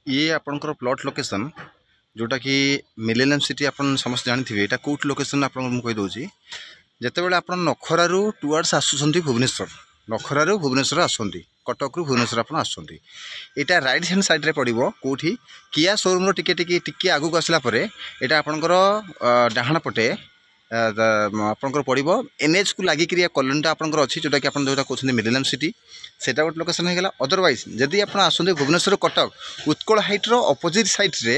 ये आपंकर plot location जोटा कि मिलेनियम सिटी आपन समस्त जानी ये कौट लोकेशन आप कहीदे जितेबाला आप नखरारू टुवर्ड्स आसुँच भुवनेश्वर नखरारू भुवनेश्वर आसुँच कटक रु भुवनेश्वर आप आसुँच यहाँ राइट हैंड साइड्रे पड़ो कौटी किया शोरूम टिके आगू आसला यहाँ आपंकर डाहाण पटे आपंकर पड़ो एनएच को लगिक कॉलोनीटा आपंकर अच्छी जोटा कि आप जो कहते मिलेनियम सिटी सेटा गोटे लोकेशन होगा। अदरवाइज जदि आप आसते भुवनेश्वर कटक उत्कल हाइट्र अपोजिट साइड्रे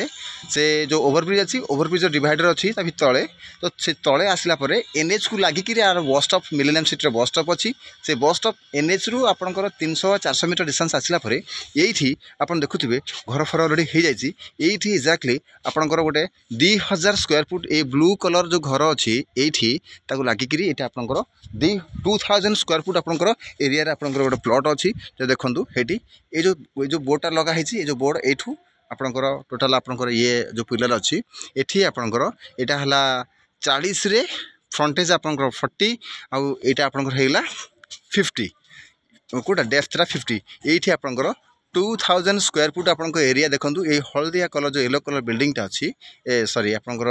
से जो ओवरब्रिज अच्छी ओवरब्रिज डिवाइडर अच्छी तले तो से तले आसला एनएच को लगिक bus stop Millennium City bus stop अच्छी से बस स्टॉप एनएच रु आपंकर 300-400 मीटर डिस्टेंस आसला ये आप देखुए घर फर अलरेडी हो जाए ये एक्जाक्टली आपंकर गोटे 2000 स्क्वायर फुट ये ब्लू कलर जो घर अच्छी ये लगिक ये आपंकर 2000 स्क्वायर फुट आपंकर एरिया आपंकर गोटे प्लॉट अच्छी जो देखो ये जो बोर्डटा लगाई ये जो बोर्ड यू आपंकर टोटाल आपंकर ये जो पिलर अच्छी ये आपंकर यहाँ 40 रे फ्रंटेज आपंकर 40 आउ यहाँ आपंकर होगा 50 कौटा डेप्थटा 50 ये आपंकर 2000 स्क्वायर फुट आपंक एरिया देखो ये हलदिया कलर जो येलो कलर बिल्डिंगटा अच्छी सॉरी आपंकर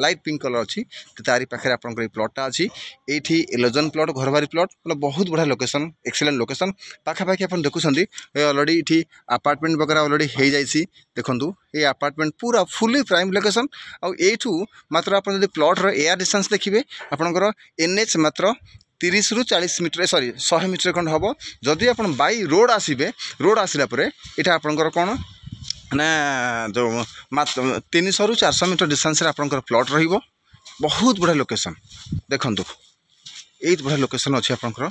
लाइट पिंक कलर अच्छी तारी पाखे आपंकर प्लॉटटा अच्छी ये एलोजन प्लॉट घरबारी प्लॉट मतलब बहुत बढ़िया लोकेशन एक्सीलेंट लोकेशन पाखापाखि आप देखुं अलरेडी ये अपार्टमेंट वगैरह अलरेडी हो जाए देखूँ ये अपार्टमेंट पूरा फुली प्राइम लोकेशन आउ मात्र आप प्लॉटर एयर डिस्टेंस देखिए आपंकर एनएच मात्र 30 रु 40 मीटर सॉरी 100 मीटर खंड हम जदि आप बाई रोड आसबे रोड आसला यहाँ आपंकर कौन ना जो 300 रु 400 मीटर डिस्टेंस आपंकर प्लॉट रहिबो बहुत बढ़िया लोकेशन देखो ये बढ़िया लोकेशन अच्छी आपंकर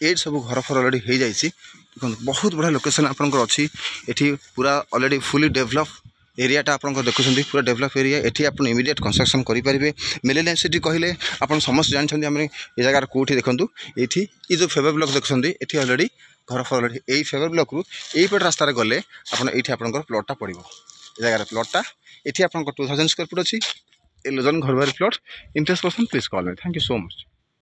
ये सब घर फर अलरेडी हो जाए देखो बहुत बढ़िया लोकेशन आपंकर अच्छी ये पूरा अलरेडी फुली डेभलप एरियाटा आप देखुं पूरा डेभलप एरिया ये आप इमिडिएट कंस्ट्रक्शन करेंगे। मिलेनियम सिटी कहले आप समस्त जानते आम ये जगार कौटी देखूँ ये जो फेवर ब्लॉक देखुं ये अलरेडी घर फर अलरेडी यही फेवर ब्लॉक रु यहीपट रास्तार गले ये आपंकर प्लॉटटा पड़ो ये जगार प्लॉटटा ये आप 2000 स्क्वायर फुट अच्छी एलोजन घरबारी plot interest person please call me. Thank you so much.